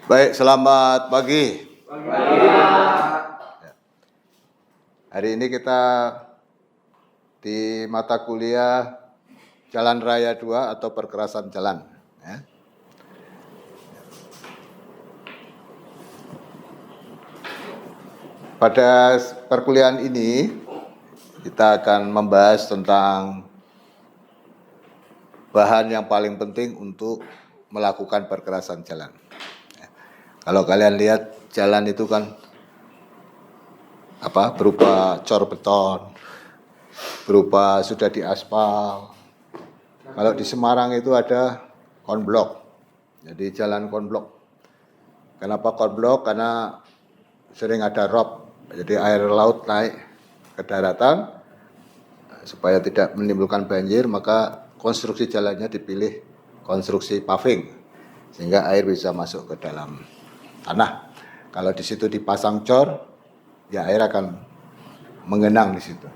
Baik, selamat pagi. Hari ini kita di mata kuliah Jalan Raya 2 atau perkerasan jalan. Ya. Pada perkuliahan ini kita akan membahas tentang bahan yang paling penting untuk melakukan perkerasan jalan. Kalau kalian lihat jalan itu kan berupa cor beton, berupa sudah diaspal. Kalau di Semarang itu ada konblok, jadi jalan konblok. Kenapa konblok? Karena sering ada rob, jadi air laut naik ke daratan. Supaya tidak menimbulkan banjir, maka konstruksi jalannya dipilih konstruksi paving, sehingga air bisa masuk ke dalam tanah. Kalau di situ dipasang cor, ya air akan mengenang di situ.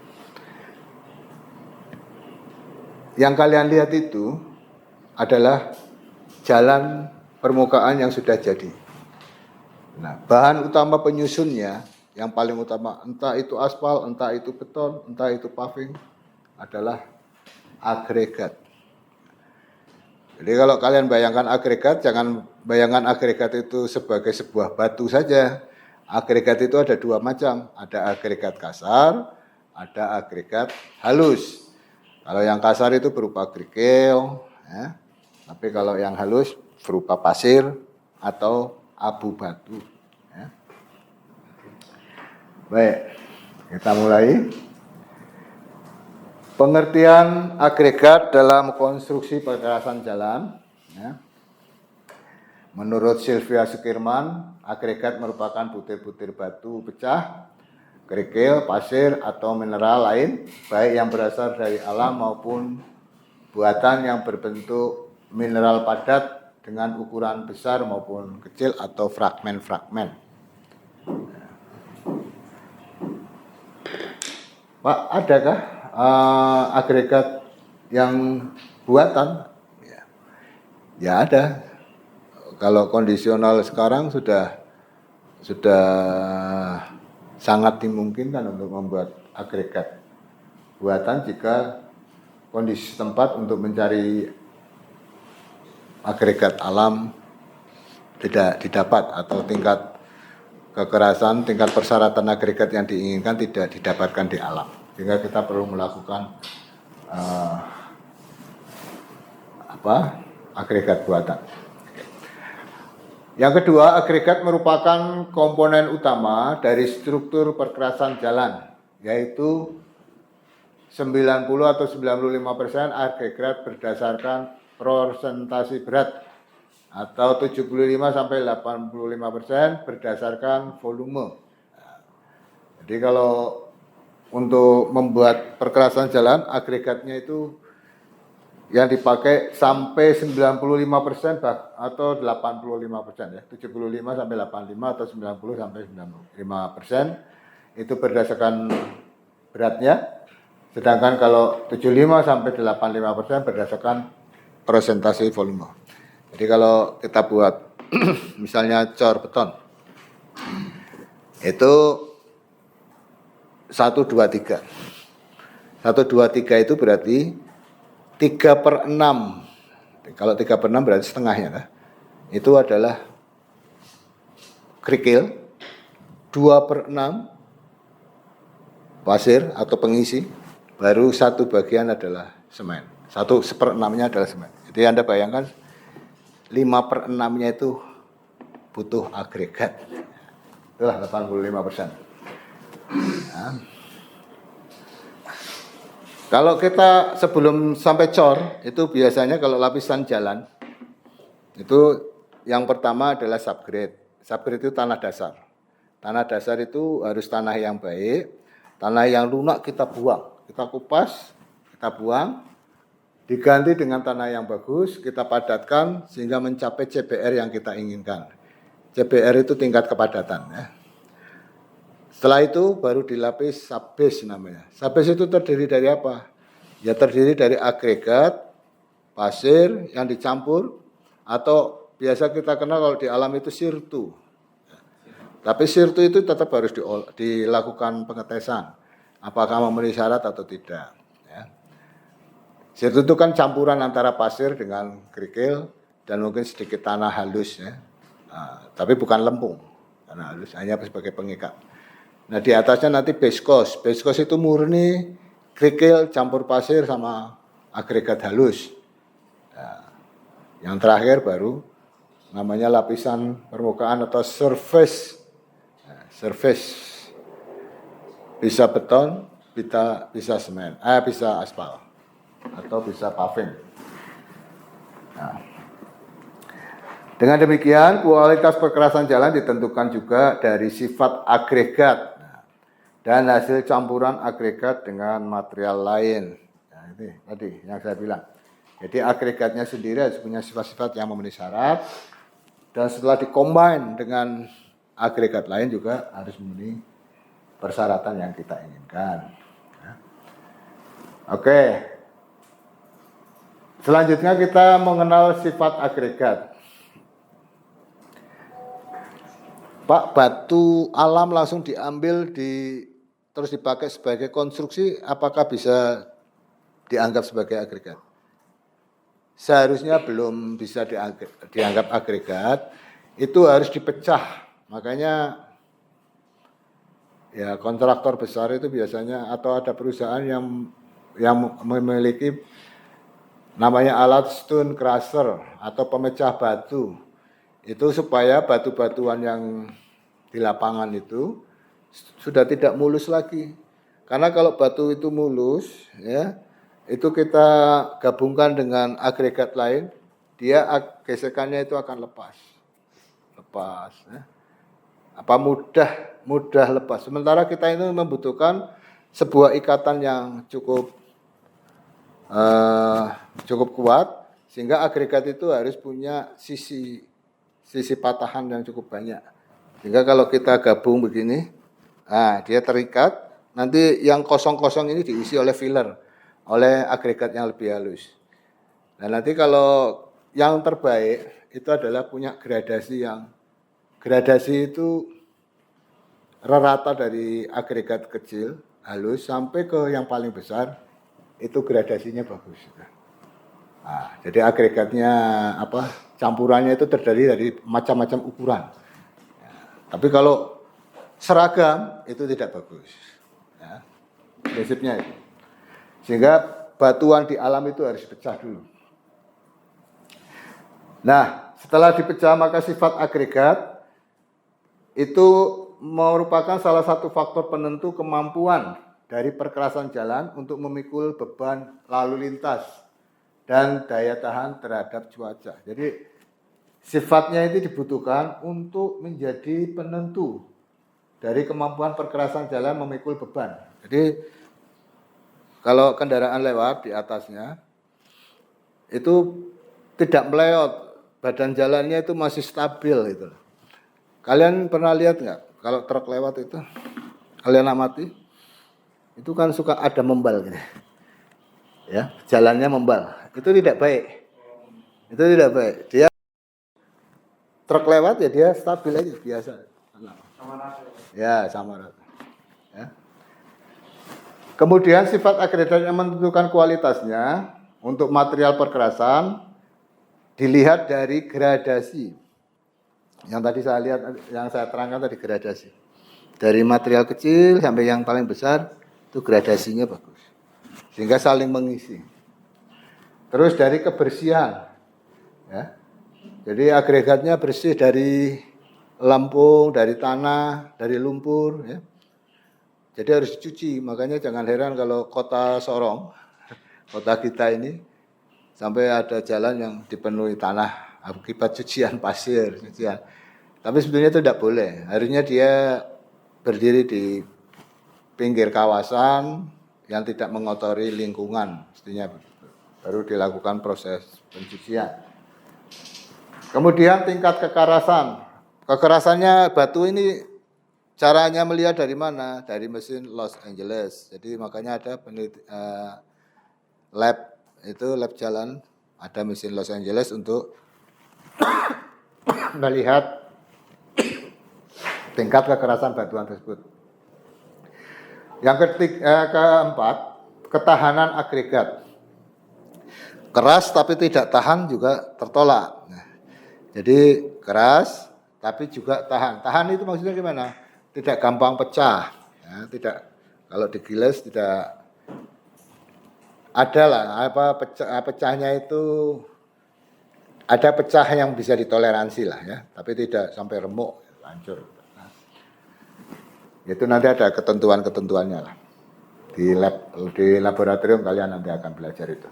Yang kalian lihat itu adalah jalan permukaan yang sudah jadi. Nah, bahan utama penyusunnya yang paling utama, entah itu aspal, entah itu beton, entah itu paving, adalah agregat. Jadi kalau kalian bayangkan agregat, jangan bayangkan agregat itu sebagai sebuah batu saja. Agregat itu ada dua macam, ada agregat kasar, ada agregat halus. Kalau yang kasar itu berupa kerikil, ya. Tapi kalau yang halus berupa pasir atau abu batu. Ya. Baik, kita mulai. Pengertian agregat dalam konstruksi perkerasan jalan. Ya. Menurut Sylvia Sukirman, agregat merupakan butir-butir batu pecah, kerikil, pasir, atau mineral lain, baik yang berasal dari alam maupun buatan yang berbentuk mineral padat dengan ukuran besar maupun kecil atau fragmen-fragmen. Pak, adakah agregat yang buatan? Ya ada. Kalau kondisional sekarang sudah sangat dimungkinkan untuk membuat agregat buatan jika kondisi tempat untuk mencari agregat alam tidak didapat atau tingkat kekerasan, tingkat persyaratan agregat yang diinginkan tidak didapatkan di alam. Sehingga kita perlu melakukan agregat buatan. Yang kedua, agregat merupakan komponen utama dari struktur perkerasan jalan, yaitu 90 atau 95% agregat berdasarkan persentase berat, atau 75 sampai 85% berdasarkan volume. Jadi kalau untuk membuat perkerasan jalan, agregatnya itu yang dipakai sampai 95% atau 85% ya. 75 sampai 85 atau 90 sampai 95% itu berdasarkan beratnya. Sedangkan kalau 75 sampai 85% berdasarkan persentase volume. Jadi kalau kita buat misalnya cor beton, itu 1, 2, 3. 1, 2, 3 itu berarti 3/6. Kalau 3/6 berarti setengahnya. Kan? Itu adalah kerikil, 2/6 pasir atau pengisi, baru 1 bagian adalah semen. 1/6-nya adalah semen. Jadi Anda bayangkan 5/6-nya itu butuh agregat. Itulah 85%. Nah. Kalau kita sebelum sampai cor, itu biasanya kalau lapisan jalan, itu yang pertama adalah subgrade. Subgrade itu tanah dasar. Tanah dasar itu harus tanah yang baik, tanah yang lunak kita buang, kita kupas, kita buang, diganti dengan tanah yang bagus, kita padatkan sehingga mencapai CBR yang kita inginkan. CBR itu tingkat kepadatan. Ya. Setelah itu baru dilapis subbase namanya. Subbase itu terdiri dari apa? Ya terdiri dari agregat, pasir yang dicampur, atau biasa kita kenal kalau di alam itu sirtu. Tapi sirtu itu tetap harus dilakukan pengetesan. Apakah memenuhi syarat atau tidak. Ya. Sirtu itu kan campuran antara pasir dengan kerikil dan mungkin sedikit tanah halus. Ya. Nah, tapi bukan lempung. Tanah halus hanya sebagai pengikat. Nah di atasnya nanti base coast. Base coast itu murni kerikil campur pasir sama agregat halus. Nah, yang terakhir baru namanya lapisan permukaan atau surface. Nah, surface bisa beton, bisa semen, bisa aspal atau bisa paving. Nah, dengan demikian kualitas perkerasan jalan ditentukan juga dari sifat agregat dan hasil campuran agregat dengan material lain. Nah, ini tadi yang saya bilang. Jadi agregatnya sendiri harus punya sifat-sifat yang memenuhi syarat dan setelah dikombin dengan agregat lain juga harus memenuhi persyaratan yang kita inginkan. Oke. Selanjutnya kita mengenal sifat agregat. Pak, batu alam langsung diambil terus dipakai sebagai konstruksi, apakah bisa dianggap sebagai agregat? Seharusnya belum bisa dianggap agregat, itu harus dipecah. Makanya ya kontraktor besar itu biasanya atau ada perusahaan yang memiliki namanya alat stone crusher atau pemecah batu. Itu supaya batu-batuan yang di lapangan itu sudah tidak mulus lagi. Karena kalau batu itu mulus, ya, itu kita gabungkan dengan agregat lain, dia gesekannya itu akan lepas. Ya. Apa mudah lepas. Sementara kita itu membutuhkan sebuah ikatan yang cukup kuat, sehingga agregat itu harus punya sisi patahan yang cukup banyak. Sehingga kalau kita gabung begini, dia terikat, nanti yang kosong-kosong ini diisi oleh filler, oleh agregat yang lebih halus. Nah nanti kalau yang terbaik itu adalah punya gradasi itu rata dari agregat kecil, halus, sampai ke yang paling besar, itu gradasinya bagus. Nah, jadi agregatnya campurannya itu terdiri dari macam-macam ukuran. Ya, tapi kalau seragam itu tidak bagus. Ya, prinsipnya itu. Sehingga batuan di alam itu harus dipecah dulu. Nah, setelah dipecah maka sifat agregat itu merupakan salah satu faktor penentu kemampuan dari perkerasan jalan untuk memikul beban lalu lintas dan daya tahan terhadap cuaca. Jadi sifatnya itu dibutuhkan untuk menjadi penentu dari kemampuan perkerasan jalan memikul beban. Jadi kalau kendaraan lewat di atasnya itu tidak meleot, badan jalannya itu masih stabil itu. Kalian pernah lihat nggak kalau truk lewat itu? Kalian amati, itu kan suka ada membal gitu. Ya, jalannya membal. Itu tidak baik. Dia truk lewat ya dia stabil aja biasa. Ya, sama rata. Ya. Kemudian sifat agregat yang menentukan kualitasnya untuk material perkerasan dilihat dari gradasi. Yang tadi saya lihat, yang saya terangkan tadi gradasi. Dari material kecil sampai yang paling besar itu gradasinya bagus. Sehingga saling mengisi. Terus dari kebersihan. Ya. Jadi agregatnya bersih dari lampung, dari tanah, dari lumpur. Ya. Jadi harus dicuci. Makanya jangan heran kalau kota Sorong, kota kita ini, sampai ada jalan yang dipenuhi tanah akibat cucian pasir. Tapi sebetulnya itu tidak boleh. Harusnya dia berdiri di pinggir kawasan yang tidak mengotori lingkungan. Mestinya baru dilakukan proses pencucian. Kemudian tingkat kekerasan. Kekerasannya batu ini caranya melihat dari mana? Dari mesin Los Angeles. Jadi makanya ada lab jalan, ada mesin Los Angeles untuk melihat tingkat kekerasan batuan tersebut. Yang keempat, ketahanan agregat. Keras tapi tidak tahan juga tertolak. Nah, jadi keras tapi juga tahan. Tahan itu maksudnya gimana? Tidak gampang pecah. Ya, tidak, kalau digiles tidak ada lah pecahnya itu, ada pecah yang bisa ditoleransi lah ya, tapi tidak sampai remuk hancur. Nah, itu nanti ada ketentuannya lah. Di laboratorium kalian nanti akan belajar itu.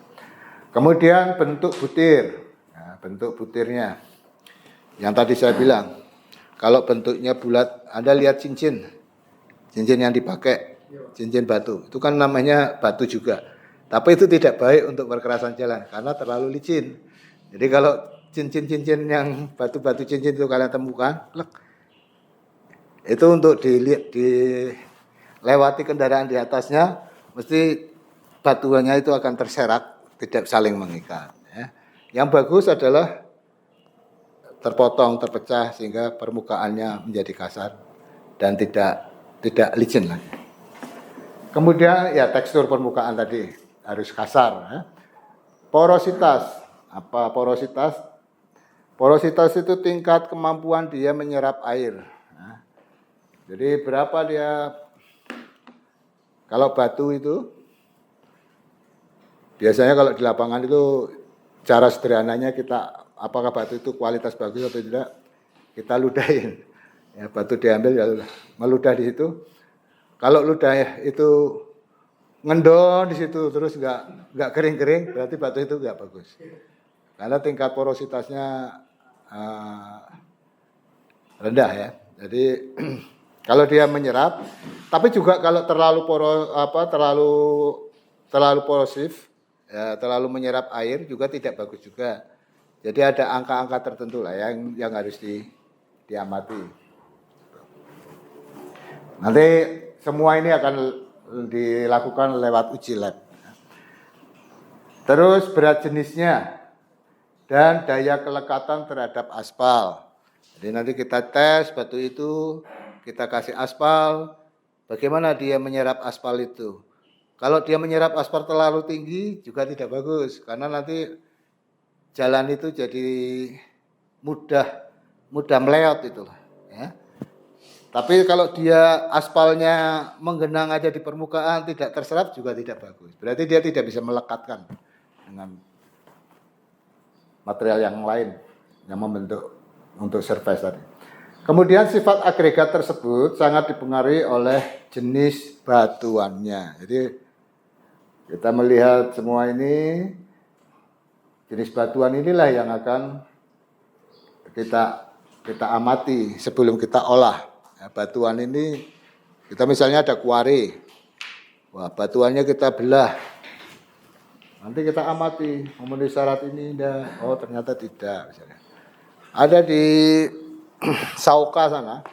Kemudian bentuk butir. Nah, bentuk butirnya. Yang tadi saya bilang, kalau bentuknya bulat, Anda lihat cincin yang dipakai, cincin batu. Itu kan namanya batu juga. Tapi itu tidak baik untuk perkerasan jalan, karena terlalu licin. Jadi kalau cincin yang batu-batu cincin itu kalian temukan, itu untuk dilewati kendaraan di atasnya, mesti batuannya itu akan terserak, tidak saling mengikat. Ya. Yang bagus adalah terpotong, terpecah sehingga permukaannya menjadi kasar dan tidak licin lagi. Kemudian ya tekstur permukaan tadi harus kasar. Ya. Porositas, apa porositas? Porositas itu tingkat kemampuan dia menyerap air. Nah, jadi berapa dia? Kalau batu itu biasanya kalau di lapangan itu cara sederhananya kita, apakah batu itu kualitas bagus atau tidak, kita ludahin. Ya, batu diambil ya meludah di situ. Kalau ludah itu ngendon di situ terus nggak kering-kering, berarti batu itu nggak bagus. Karena tingkat porositasnya rendah ya. Jadi kalau dia menyerap, tapi juga kalau terlalu porosif, ya, terlalu menyerap air juga tidak bagus juga. Jadi ada angka-angka tertentu lah yang harus diamati. Nanti semua ini akan dilakukan lewat uji lab. Terus berat jenisnya dan daya kelekatan terhadap aspal. Jadi nanti kita tes batu itu, kita kasih aspal, bagaimana dia menyerap aspal itu. Kalau dia menyerap aspal terlalu tinggi juga tidak bagus, karena nanti jalan itu jadi mudah meleot itu. Ya. Tapi kalau dia aspalnya menggenang aja di permukaan, tidak terserap juga tidak bagus. Berarti dia tidak bisa melekatkan dengan material yang lain yang membentuk untuk surface tadi. Kemudian sifat agregat tersebut sangat dipengaruhi oleh jenis batuannya. Jadi kita melihat semua ini, jenis batuan inilah yang akan kita amati sebelum kita olah. Ya, batuan ini, kita misalnya ada kuare, wah batuannya kita belah, nanti kita amati memenuhi syarat ini enggak, oh ternyata tidak. Misalnya ada di Sauka sana,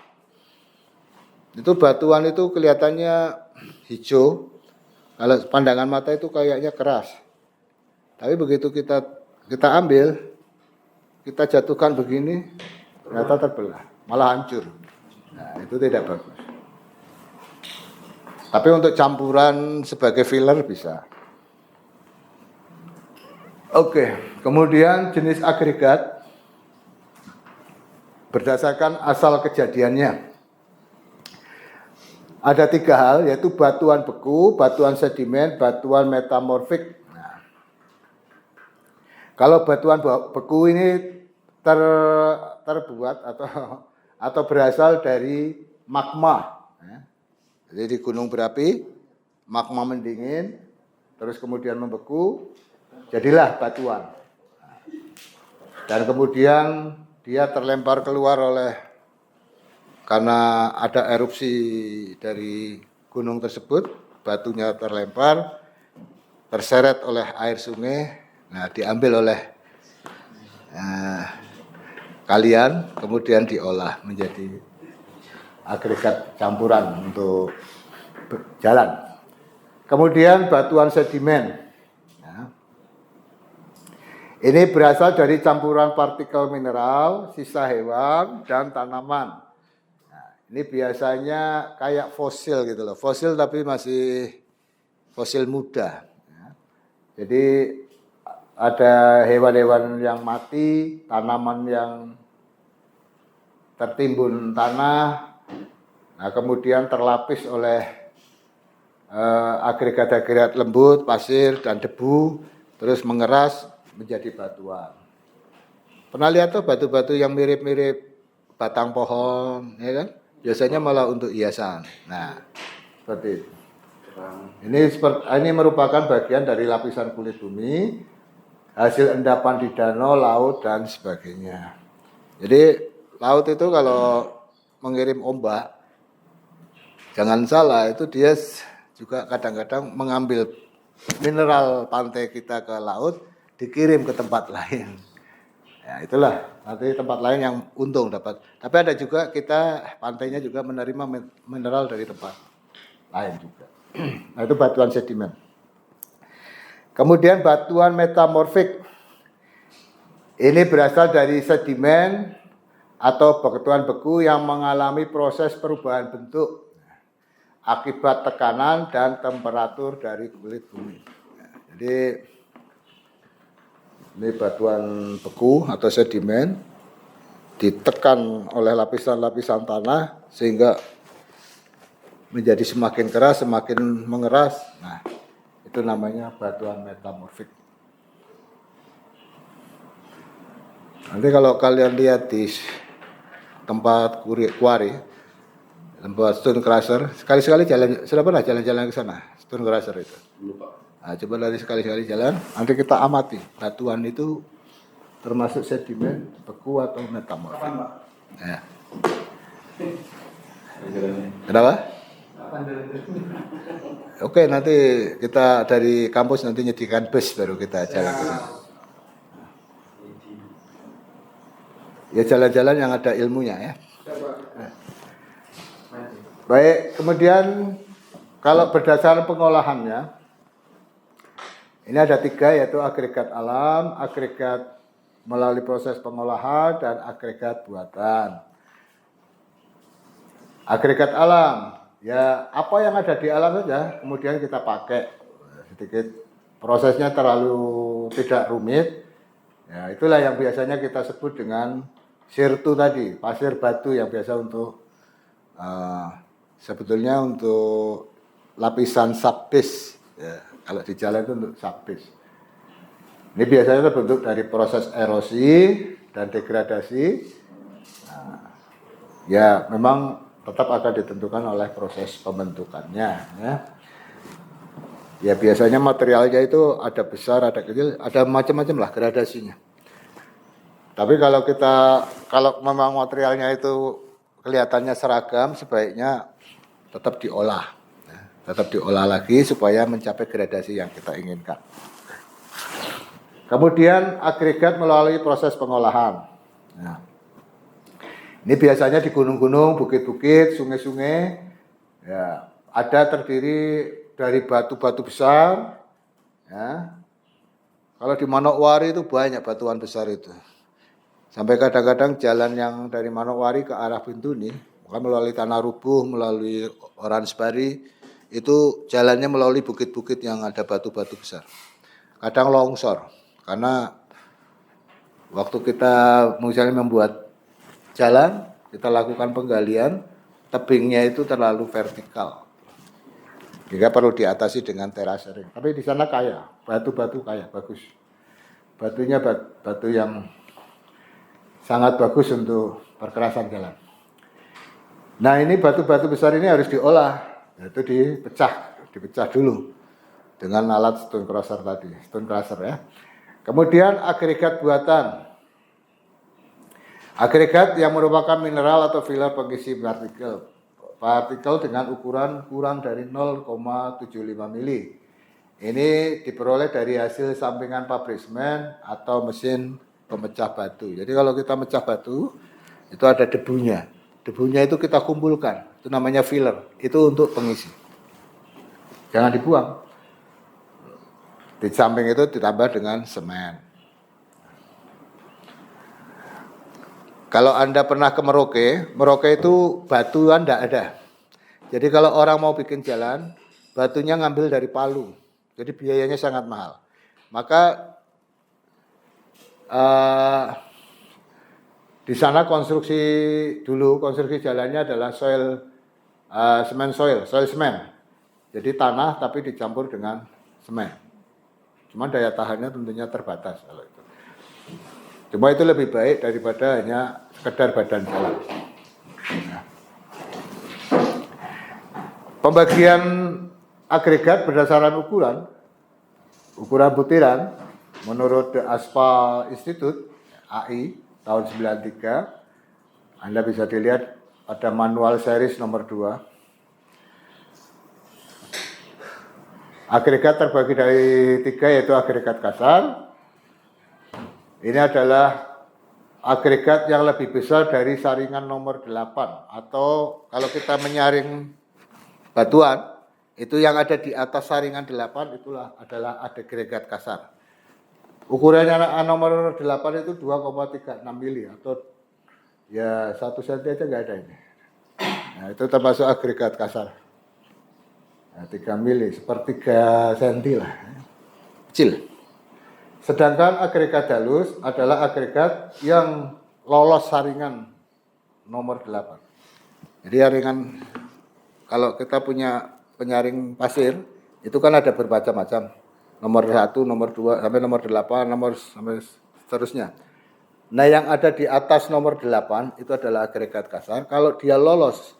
itu batuan itu kelihatannya hijau, kalau pandangan mata itu kayaknya keras, tapi begitu kita ambil, kita jatuhkan begini, ternyata terbelah, malah hancur. Nah, itu tidak bagus. Tapi untuk campuran sebagai filler bisa. Oke, kemudian jenis agregat berdasarkan asal kejadiannya. Ada 3 hal, yaitu batuan beku, batuan sedimen, batuan metamorfik. Nah, kalau batuan beku ini terbuat atau berasal dari magma. Jadi di gunung berapi, magma mendingin, terus kemudian membeku, jadilah batuan. Dan kemudian dia terlempar keluar karena ada erupsi dari gunung tersebut, batunya terlempar, terseret oleh air sungai, nah diambil oleh kalian, kemudian diolah menjadi agregat campuran untuk jalan. Kemudian batuan sedimen. Nah, Ini berasal dari campuran partikel mineral, sisa hewan, dan tanaman. Nah, ini biasanya kayak fosil gitu loh. Fosil tapi masih fosil muda. Jadi ada hewan-hewan yang mati, tanaman yang tertimbun tanah, nah kemudian terlapis oleh agregat-agregat lembut, pasir, dan debu, terus mengeras menjadi batuan. Pernah lihat tuh batu-batu yang mirip-mirip batang pohon, ya kan? Biasanya malah untuk hiasan. Nah, seperti itu. Ini merupakan bagian dari lapisan kulit bumi, hasil endapan di danau, laut, dan sebagainya. Jadi laut itu kalau mengirim ombak, jangan salah, itu dia juga kadang-kadang mengambil mineral pantai kita ke laut, dikirim ke tempat lain. Ya itulah, nanti tempat lain yang untung dapat. Tapi ada juga kita pantainya juga menerima mineral dari tempat lain juga. Nah itu batuan sedimen. Kemudian batuan metamorfik. Ini berasal dari sedimen atau batuan beku yang mengalami proses perubahan bentuk akibat tekanan dan temperatur dari kulit bumi. Jadi ini batuan beku atau sedimen ditekan oleh lapisan-lapisan tanah sehingga menjadi semakin keras, semakin mengeras. Nah, itu namanya batuan metamorfik. Nanti kalau kalian lihat di tempat kuari, tempat stone crusher, sekali-sekali jalan, sudah pernah jalan-jalan ke sana, stone crusher itu? Lupa. Nah, coba dari sekali-sekali jalan, nanti kita amati batuan itu termasuk sedimen, beku atau metamorfik. Ya. Kenapa? Oke, nanti kita dari kampus nanti nyediakan bus baru kita jalan ke sana. Ya jalan-jalan yang ada ilmunya ya. Baik, kemudian kalau berdasarkan pengolahannya, ini ada 3 yaitu agregat alam, agregat melalui proses pengolahan, dan agregat buatan. Agregat alam, ya apa yang ada di alam saja, kemudian kita pakai sedikit, prosesnya terlalu tidak rumit. Ya itulah yang biasanya kita sebut dengan sirtu tadi, pasir batu yang biasa untuk sebetulnya untuk lapisan subbase. Ya, kalau di jalan itu untuk subbase. Ini biasanya terbentuk dari proses erosi dan degradasi. Nah, ya memang tetap akan ditentukan oleh proses pembentukannya. Ya biasanya materialnya itu ada besar, ada kecil, ada macam-macam lah gradasinya. Tapi kalau memang materialnya itu kelihatannya seragam, sebaiknya tetap diolah. Tetap diolah lagi supaya mencapai gradasi yang kita inginkan. Kemudian agregat melalui proses pengolahan. Nah, ini biasanya di gunung-gunung, bukit-bukit, sungai-sungai, ya, ada terdiri dari batu-batu besar. Ya. Kalau di Manokwari itu banyak batuan besar itu. Sampai kadang-kadang jalan yang dari Manokwari ke arah Bintuni, bukan melalui Tanah Rubuh, melalui Oransbari, itu jalannya melalui bukit-bukit yang ada batu-batu besar. Kadang longsor, karena waktu kita misalnya membuat jalan, kita lakukan penggalian, tebingnya itu terlalu vertikal. Jika perlu diatasi dengan terasering. Tapi di sana kaya, batu-batu kaya, bagus. Batunya batu yang sangat bagus untuk perkerasan jalan. Nah ini batu-batu besar ini harus diolah, yaitu dipecah dulu dengan alat stone crusher tadi, stone crusher ya. Kemudian agregat buatan. Agregat yang merupakan mineral atau filler pengisi partikel dengan ukuran kurang dari 0,75 mili. Ini diperoleh dari hasil sampingan pabrik semen atau mesin pemecah batu. Jadi kalau kita mecah batu, itu ada debunya. Debunya itu kita kumpulkan, itu namanya filler. Itu untuk pengisi. Jangan dibuang. Di samping itu ditambah dengan semen. Kalau Anda pernah ke Merauke, Merauke itu batuan tidak ada. Jadi kalau orang mau bikin jalan, batunya ngambil dari Palu. Jadi biayanya sangat mahal. Maka di sana konstruksi jalannya adalah semen soil semen. Jadi tanah tapi dicampur dengan semen. Cuma daya tahannya tentunya terbatas kalau itu. Cuma itu lebih baik daripada hanya sekedar badan jalan. Nah. Pembagian agregat berdasarkan ukuran butiran menurut The Aspal Institute AI tahun 93. Anda bisa dilihat ada manual series nomor 2. Agregat terbagi dari 3 yaitu agregat kasar. Ini adalah agregat yang lebih besar dari saringan nomor 8 atau kalau kita menyaring batuan itu yang ada di atas saringan 8 itulah adalah agregat kasar. Ukurannya nomor 8 itu 2,36 mili atau ya 1 cm aja nggak ada ini. Nah, itu termasuk agregat kasar. Nah, 3 mili, sepertiga senti lah. Kecil. Sedangkan agregat halus adalah agregat yang lolos saringan nomor 8. Jadi saringan, kalau kita punya penyaring pasir, itu kan ada bermacam-macam. Nomor 1, nomor 2, sampai nomor 8, sampai seterusnya. Nah yang ada di atas nomor 8 itu adalah agregat kasar. Kalau dia lolos,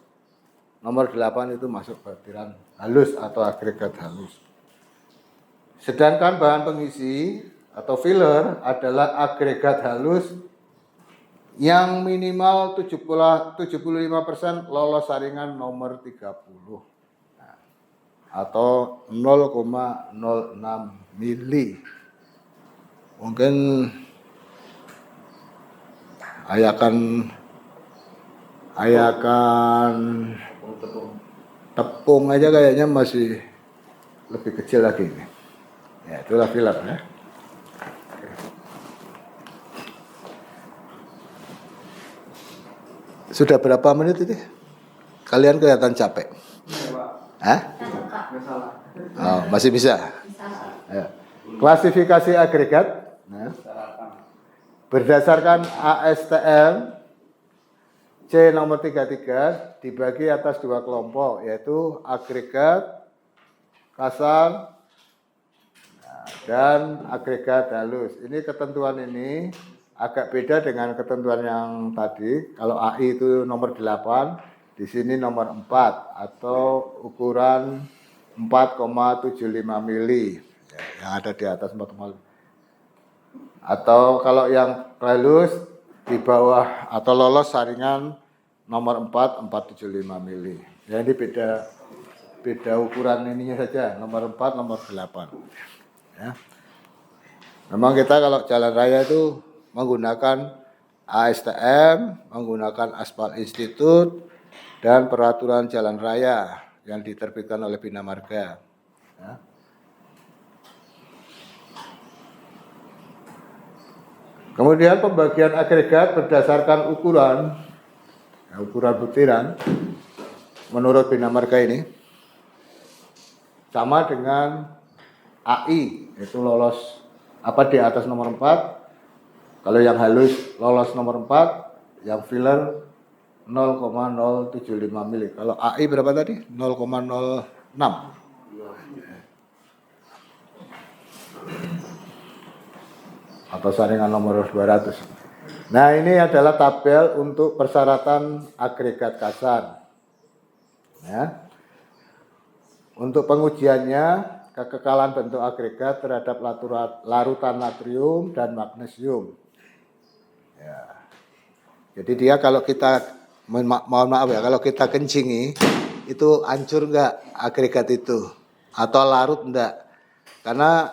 nomor 8 itu masuk butiran halus atau agregat halus. Sedangkan bahan pengisi atau filler adalah agregat halus yang minimal 75% lolos saringan nomor 30 atau 0,06 mili. Mungkin ayakan tepung aja kayaknya masih lebih kecil lagi ini. Ya, itulah filler ya. Sudah berapa menit ini? Kalian kelihatan capek. Hah? Oh, masih bisa. Ya. Klasifikasi agregat. Nah. Berdasarkan ASTM C nomor 33 dibagi atas 2 kelompok yaitu agregat kasar dan agregat halus. Ini ketentuan ini agak beda dengan ketentuan yang tadi. Kalau AI itu nomor 8, di sini nomor 4 atau ukuran 4,75 mili yang ada di atas 4,5. Atau kalau yang halus di bawah atau lolos saringan nomor 4, 475 mili. Ya ini beda ukuran ininya saja, nomor 4, nomor 8. Ya. Memang kita kalau jalan raya itu menggunakan ASTM, menggunakan Aspal Institute, dan peraturan jalan raya yang diterbitkan oleh Bina Marga. Ya. Kemudian pembagian agregat berdasarkan ukuran butiran menurut Bina Marga ini sama dengan AI, itu lolos di atas nomor 4. Kalau yang halus lolos nomor 4, yang filler 0,075 mili. Kalau AI berapa tadi? 0,06. Atau saringan nomor 200. Nah, ini adalah tabel untuk persyaratan agregat kasar. Ya. Untuk pengujiannya, kekekalan bentuk agregat terhadap larutan natrium dan magnesium. Ya. Jadi dia kalau kita mohon maaf ya, kalau kita kencingi itu hancur enggak agregat itu atau larut enggak? Karena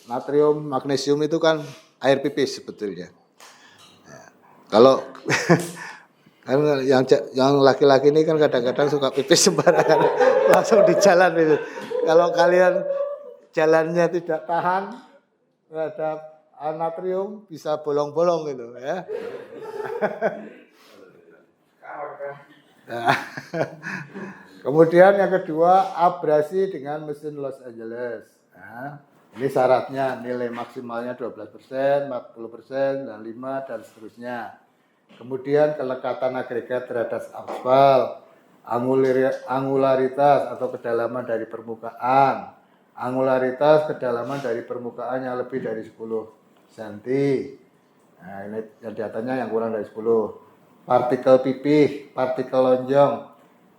natrium, magnesium itu kan air pipis sebetulnya. Ya. Kalau kan yang laki-laki ini kan kadang-kadang suka pipis sembarangan langsung di jalan itu. Kalau kalian jalannya tidak tahan terhadap natrium bisa bolong-bolong gitu ya. Nah, kemudian yang kedua, abrasi dengan mesin Los Angeles. Nah, ini syaratnya nilai maksimalnya 12%, 40%, dan 5 dan seterusnya. Kemudian kelekatan agregat terhadap aspal, angularitas atau kedalaman dari permukaan, angularitas kedalaman dari permukaan yang lebih dari 10 cm. Nah, ini yang datanya yang kurang dari 10. Partikel pipih, partikel lonjong,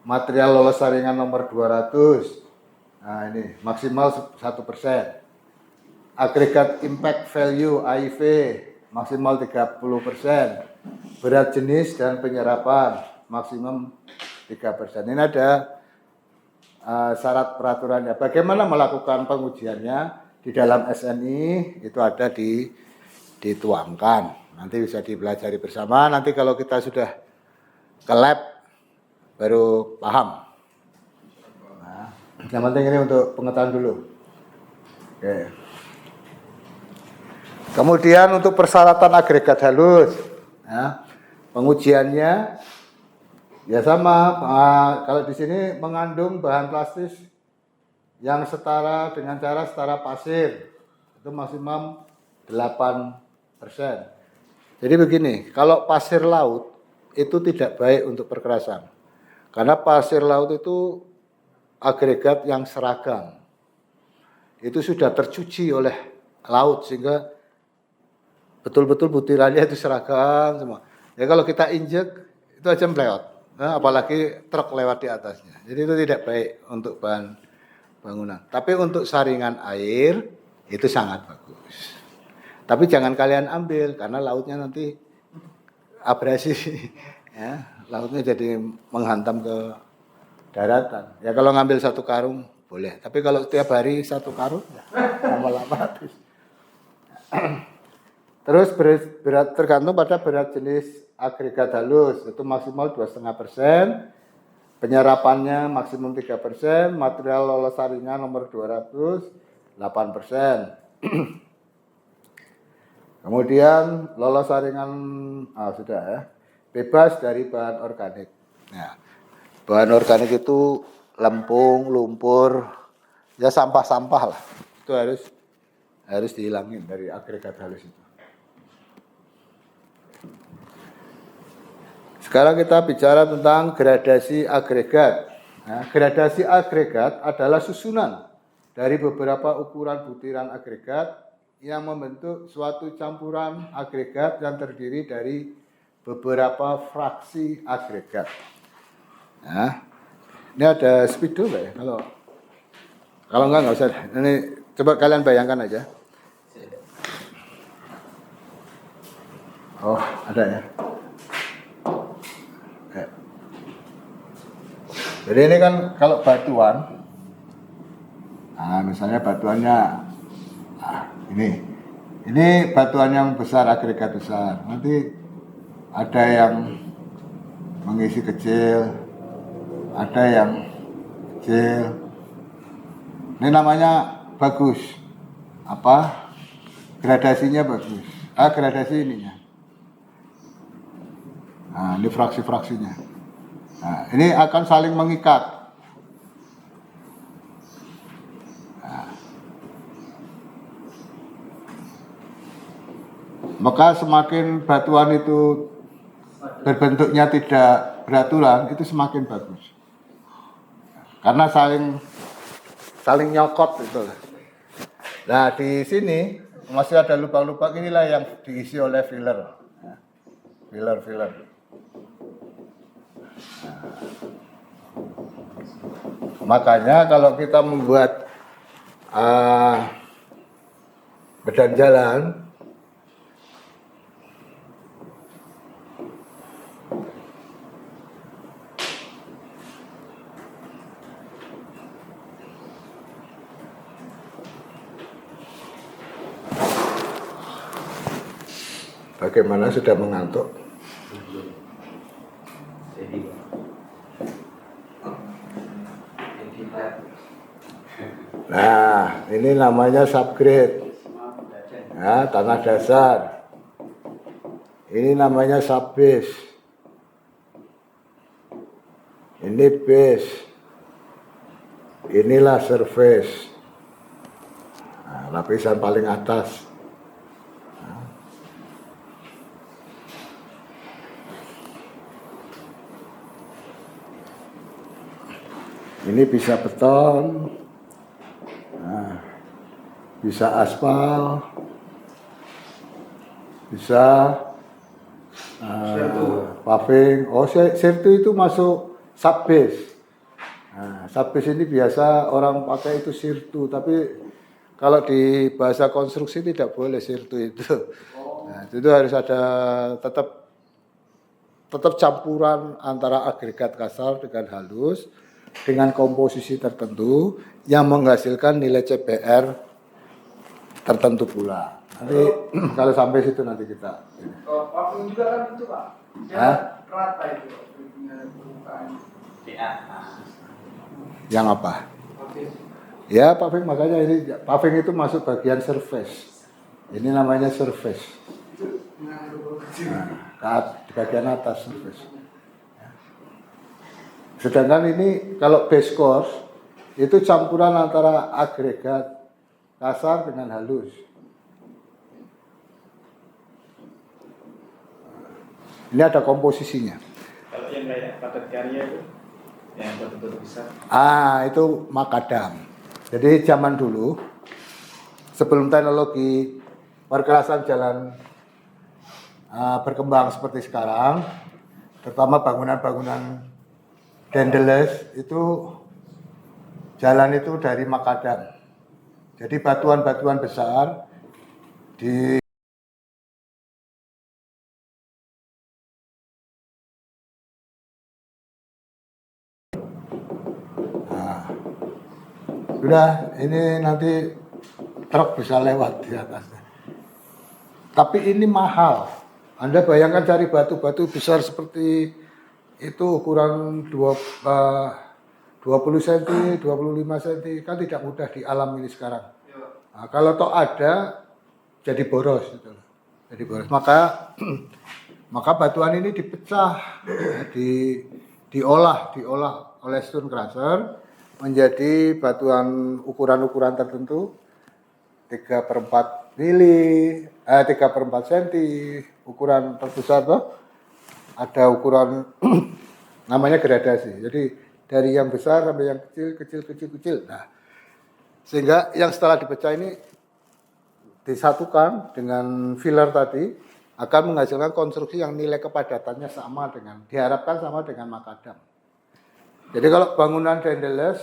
material lolos saringan nomor 200. Nah, ini maksimal 1%. Agregat impact value AIV maksimal 30%. Berat jenis dan penyerapan maksimum 3%. Ini ada syarat peraturannya. Bagaimana melakukan pengujiannya di dalam SNI itu ada dituangkan. Nanti bisa dipelajari bersama. Nanti kalau kita sudah ke lab baru paham. Nah, yang penting ini untuk pengetahuan dulu. Oke. Kemudian untuk persyaratan agregat halus, ya, pengujiannya ya sama. Kalau di sini mengandung bahan plastis yang setara dengan cara setara pasir, itu maksimum 8%. Jadi begini, kalau pasir laut itu tidak baik untuk perkerasan. Karena pasir laut itu agregat yang seragam. Itu sudah tercuci oleh laut sehingga betul-betul butirannya itu seragam semua. Ya kalau kita injek itu aja melewat. Nah, apalagi truk lewat di atasnya. Jadi itu tidak baik untuk bahan bangunan. Tapi untuk saringan air itu sangat bagus. Tapi jangan kalian ambil karena lautnya nanti abrasi, ya, lautnya jadi menghantam ke daratan. Ya kalau ngambil 1 karung boleh, tapi kalau setiap hari 1 karung, ya, lama-lama habis. Terus berat tergantung pada berat jenis agregat halus, itu maksimal 2,5%, penyerapannya maksimum 3%, material lolos saringan nomor 200, 8%. Kemudian lolos saringan sudah ya, bebas dari bahan organik. Nah, bahan organik itu lempung, lumpur, ya sampah-sampah lah. Itu harus dihilangin dari agregat halus itu. Sekarang kita bicara tentang gradasi agregat. Nah, gradasi agregat adalah susunan dari beberapa ukuran butiran agregat yang membentuk suatu campuran agregat yang terdiri dari beberapa fraksi agregat. Nah, ini ada spidol ya? Kalau enggak usah. Ini coba kalian bayangkan aja. Oh, ada ya. Jadi ini kan kalau batuan, nah misalnya batuannya ini batuan yang besar, agregat besar. Nanti ada yang mengisi kecil, ada yang kecil. Ini namanya bagus. Apa? Gradasinya bagus. Gradasi ininya. Nah, ini fraksi-fraksinya. Nah, ini akan saling mengikat. Maka semakin batuan itu berbentuknya tidak beraturan, itu semakin bagus. Karena saling nyokot itu. Nah, di sini masih ada lubang-lubang, inilah yang diisi oleh filler. Filler. Makanya kalau kita membuat badan jalan, bagaimana sudah mengantuk? Nah, ini namanya subgrade. Ya, tanah dasar. Ini namanya subbase. Ini base. Inilah surface. Nah, lapisan paling atas. Ini bisa beton, nah, bisa aspal, bisa paving. Oh, sirtu itu masuk subbase. Nah, subbase ini biasa orang pakai itu sirtu, tapi kalau di bahasa konstruksi tidak boleh sirtu itu. Nah, itu harus ada tetap campuran antara agregat kasar dengan halus dengan komposisi tertentu yang menghasilkan nilai CPR tertentu pula. Nanti kalau sampai situ nanti kita. Paving juga kan itu Pak. Dia rata itu permukaan. Yang apa? Paving. Ya paving, makanya ini paving itu masuk bagian surface. Ini namanya surface. Itu dengan kecil. Nah, di bagian atas surface. Sedangkan ini kalau base course itu campuran antara agregat kasar dengan halus. Ini ada komposisinya. Kalau yang kayak padat karya itu, yang betul-betul besar. Itu makadam. Jadi zaman dulu, sebelum teknologi perkerasan jalan berkembang seperti sekarang, terutama bangunan-bangunan Dendeles itu jalan itu dari makadam. Jadi batuan-batuan besar di sudah, ini nanti truk bisa lewat di atasnya. Tapi ini mahal. Anda bayangkan cari batu-batu besar seperti itu ukuran 20 cm, 25 cm kan tidak mudah di alam ini sekarang. Nah, kalau toh ada jadi boros gitu. Jadi boros. Maka batuan ini dipecah, diolah oleh stone crusher menjadi batuan ukuran-ukuran tertentu 3/4 mili, 3/4 cm, ukuran terbesar tuh ada ukuran namanya gradasi. Jadi dari yang besar sampai yang kecil. Nah, sehingga yang setelah dipecah ini disatukan dengan filler tadi akan menghasilkan konstruksi yang nilai kepadatannya diharapkan sama dengan makadam. Jadi kalau bangunan Dendeles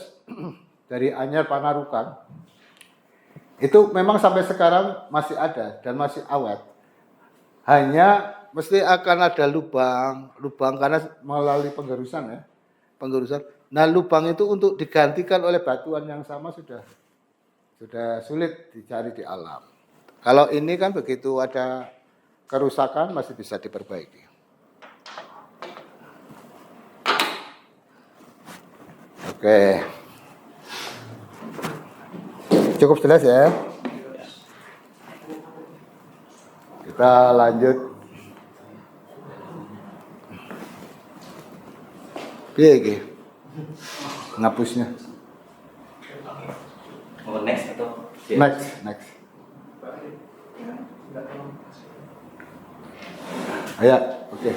dari Anyar Panarukan itu memang sampai sekarang masih ada dan masih awet. Hanya mesti akan ada lubang karena melalui penggerusan. Nah, lubang itu untuk digantikan oleh batuan yang sama sudah sulit dicari di alam. Kalau ini kan begitu ada kerusakan masih bisa diperbaiki. Oke. Cukup jelas ya. Kita lanjut. Piye iki? Ngapusnya. Oh, next atau? Next. Ayo, oke.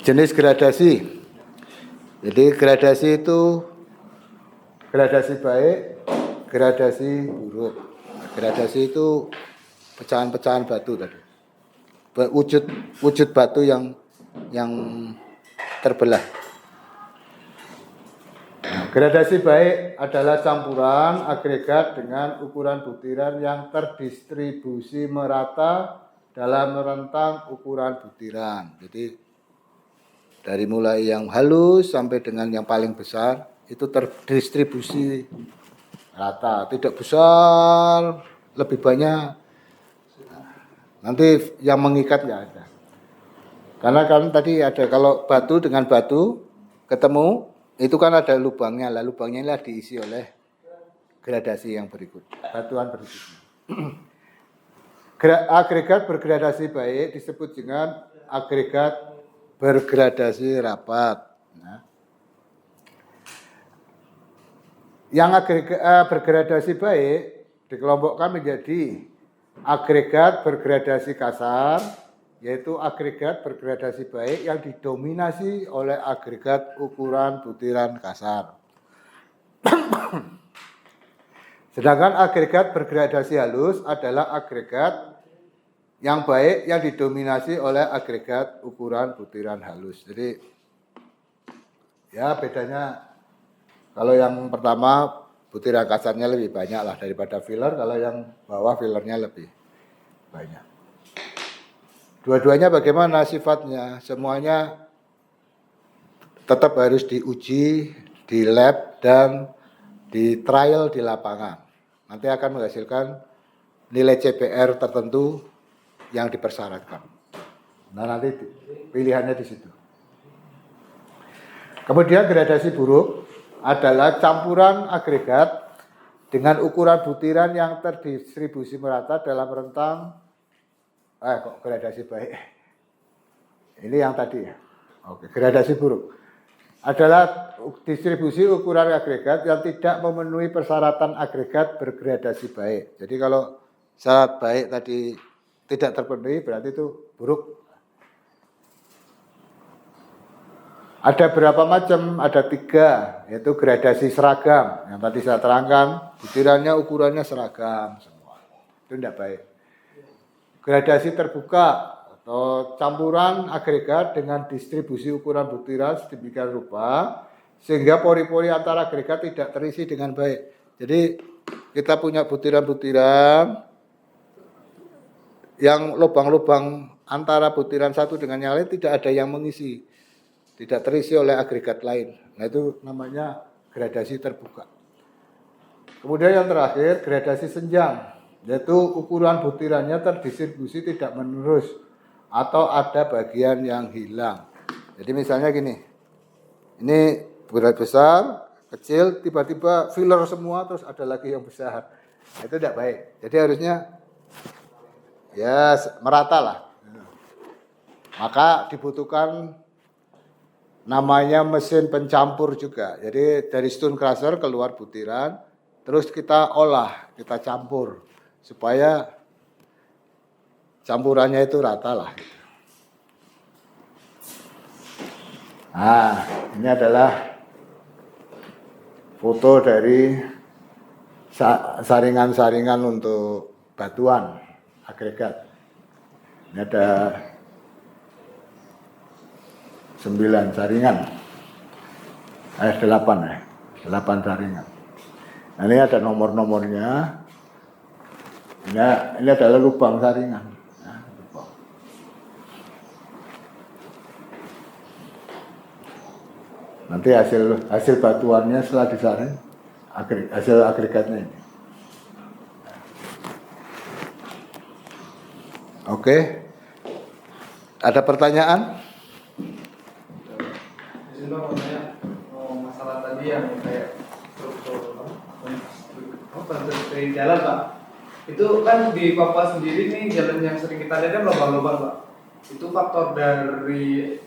Jenis gradasi. Jadi gradasi itu gradasi baik, gradasi buruk. Gradasi itu pecahan-pecahan batu tadi. Wujud batu yang terbelah. Nah, gradasi baik adalah campuran agregat dengan ukuran butiran yang terdistribusi merata dalam rentang ukuran butiran. Jadi dari mulai yang halus sampai dengan yang paling besar itu terdistribusi rata, tidak besar, lebih banyak. Nanti yang mengikat nggak ada. Karena kan tadi ada kalau batu dengan batu ketemu itu kan ada lubangnya lah, lubangnya lah diisi oleh gradasi yang berikut, batuan berikutnya. Agregat bergradasi baik disebut dengan agregat bergradasi rapat. Nah, yang bergradasi baik dikelompokkan menjadi agregat bergradasi kasar, yaitu agregat bergradasi baik yang didominasi oleh agregat ukuran butiran kasar. Sedangkan agregat bergradasi halus adalah agregat yang baik yang didominasi oleh agregat ukuran butiran halus. Jadi ya bedanya kalau yang pertama butiran kasarnya lebih banyak lah daripada filler, kalau yang bawah fillernya lebih banyak. Dua-duanya bagaimana sifatnya? Semuanya tetap harus diuji di lab dan di trial di lapangan. Nanti akan menghasilkan nilai CPR tertentu yang dipersyaratkan. Nah, nanti pilihannya di situ. Kemudian gradasi buruk adalah campuran agregat dengan ukuran butiran yang terdistribusi merata dalam rentang gradasi baik. Ini yang tadi ya. Oke, gradasi buruk adalah distribusi ukuran agregat yang tidak memenuhi persyaratan agregat bergradasi baik. Jadi kalau syarat baik tadi tidak terpenuhi berarti itu buruk. Ada berapa macam? Ada 3, yaitu gradasi seragam. Yang tadi saya terangkan, butirannya ukurannya seragam semua. Itu tidak baik. Gradasi terbuka atau campuran agregat dengan distribusi ukuran butiran sedemikian rupa sehingga pori-pori antara agregat tidak terisi dengan baik. Jadi kita punya butiran-butiran yang lubang-lubang antara butiran satu dengan yang lain tidak ada yang mengisi, tidak terisi oleh agregat lain. Nah itu namanya gradasi terbuka. Kemudian yang terakhir gradasi senjang, yaitu ukuran butirannya terdistribusi tidak menerus atau ada bagian yang hilang. Jadi misalnya gini, ini butiran besar, kecil, tiba-tiba filler semua terus ada lagi yang besar. Nah, itu tidak baik. Jadi harusnya ya merata lah. Maka dibutuhkan namanya mesin pencampur juga. Jadi dari stone crusher keluar butiran, terus kita olah, kita campur supaya campurannya itu rata lah. Nah, ini adalah foto dari saringan-saringan untuk batuan agregat. Ini ada 9 saringan. 8 saringan. Nah, ini ada nomor-nomornya. Ini adalah lubang saringan. Nanti hasil batuannya setelah disaring, hasil agregatnya ini. Oke. Ada pertanyaan? Masalah tadi yang kayak struktur dari jalan Pak. Itu kan di Papua sendiri nih jalan yang sering kita lihat kan lubang-lubang Pak. Itu faktor dari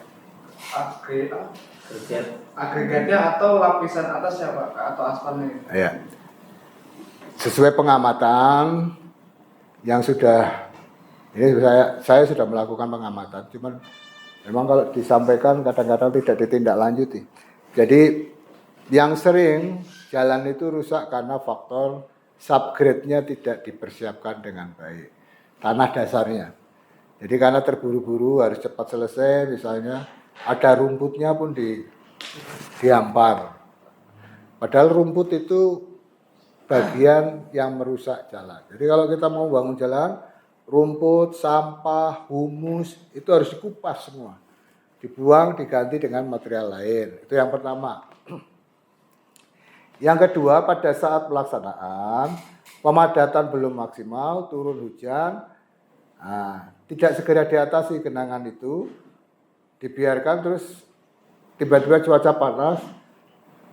agregatnya atau lapisan atasnya Pak atau aspalnya? Iya. Sesuai pengamatan yang sudah ini saya sudah melakukan pengamatan, cuman memang kalau disampaikan kadang-kadang tidak ditindaklanjuti. Jadi yang sering jalan itu rusak karena faktor subgrade-nya tidak dipersiapkan dengan baik. Tanah dasarnya. Jadi karena terburu-buru harus cepat selesai, misalnya ada rumputnya pun dihampar. Padahal rumput itu bagian yang merusak jalan. Jadi kalau kita mau bangun jalan, rumput, sampah, humus itu harus dikupas semua. Dibuang, diganti dengan material lain. Itu yang pertama. Yang kedua, pada saat pelaksanaan, pemadatan belum maksimal, turun hujan, tidak segera diatasi genangan itu, dibiarkan terus tiba-tiba cuaca panas,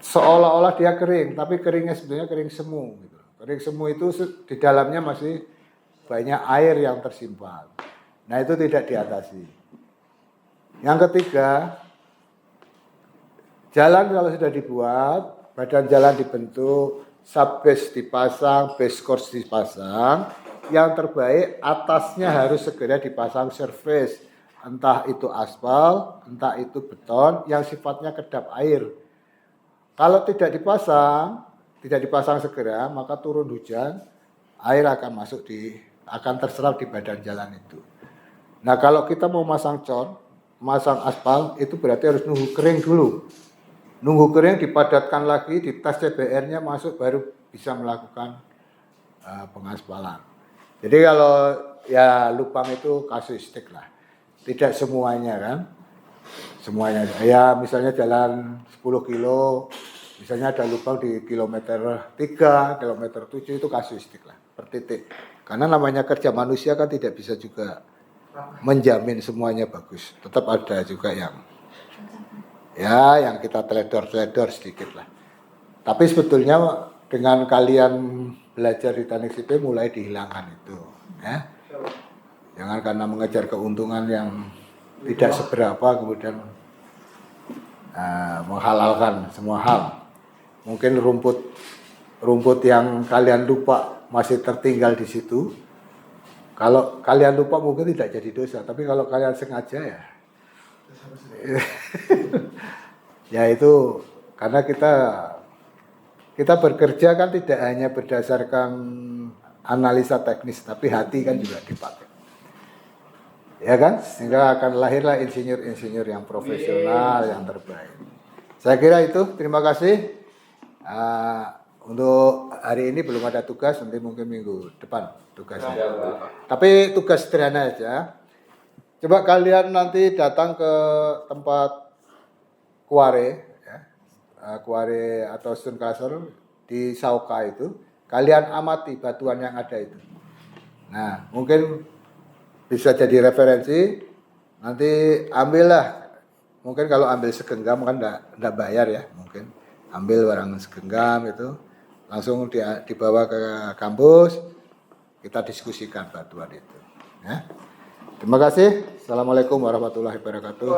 seolah-olah dia kering, tapi keringnya sebenarnya kering semu. Gitu. Kering semu itu di dalamnya masih banyak air yang tersimpan. Nah itu tidak diatasi. Yang ketiga, jalan kalau sudah dibuat, badan jalan dibentuk, subbase dipasang, base course dipasang, yang terbaik atasnya harus segera dipasang surface, entah itu aspal, entah itu beton yang sifatnya kedap air. Kalau tidak dipasang segera, maka turun hujan, air akan terserap di badan jalan itu. Nah kalau kita mau masang masang aspal, itu berarti harus nunggu kering dulu. Nunggu kering dipadatkan lagi, dites CBR-nya masuk baru bisa melakukan pengaspalan. Jadi kalau ya lubang itu kasuistik lah. Tidak semuanya kan. Semuanya. Ya misalnya jalan 10 kilo, misalnya ada lubang di kilometer 3, kilometer 7 itu kasuistik lah. Per titik. Karena namanya kerja manusia kan tidak bisa juga menjamin semuanya bagus. Tetap ada juga yang kita teledor sedikit lah. Tapi sebetulnya dengan kalian belajar di teknik sipil mulai dihilangkan itu, ya. Jangan karena mengejar keuntungan yang tidak seberapa kemudian menghalalkan semua hal. Mungkin rumput yang kalian lupa masih tertinggal di situ. Kalau kalian lupa mungkin tidak jadi dosa, tapi kalau kalian sengaja ya ya itu karena kita bekerja kan tidak hanya berdasarkan analisa teknis, tapi hati kan juga dipakai. Ya kan? Sehingga akan lahirlah insinyur-insinyur yang profesional, yang terbaik. Saya kira itu, terima kasih. Untuk hari ini belum ada tugas, nanti mungkin minggu depan tugasnya. Tapi tugas sederhana aja. Coba kalian nanti datang ke tempat Kuare, ya, Kuare atau Stone Cluster di Sauka itu, kalian amati batuan yang ada itu. Nah, mungkin bisa jadi referensi. Nanti ambillah, mungkin kalau ambil segenggam kan enggak bayar ya, mungkin ambil barang segenggam itu, langsung dibawa ke kampus, kita diskusikan batuan itu. Ya. Terima kasih. Assalamualaikum warahmatullahi wabarakatuh.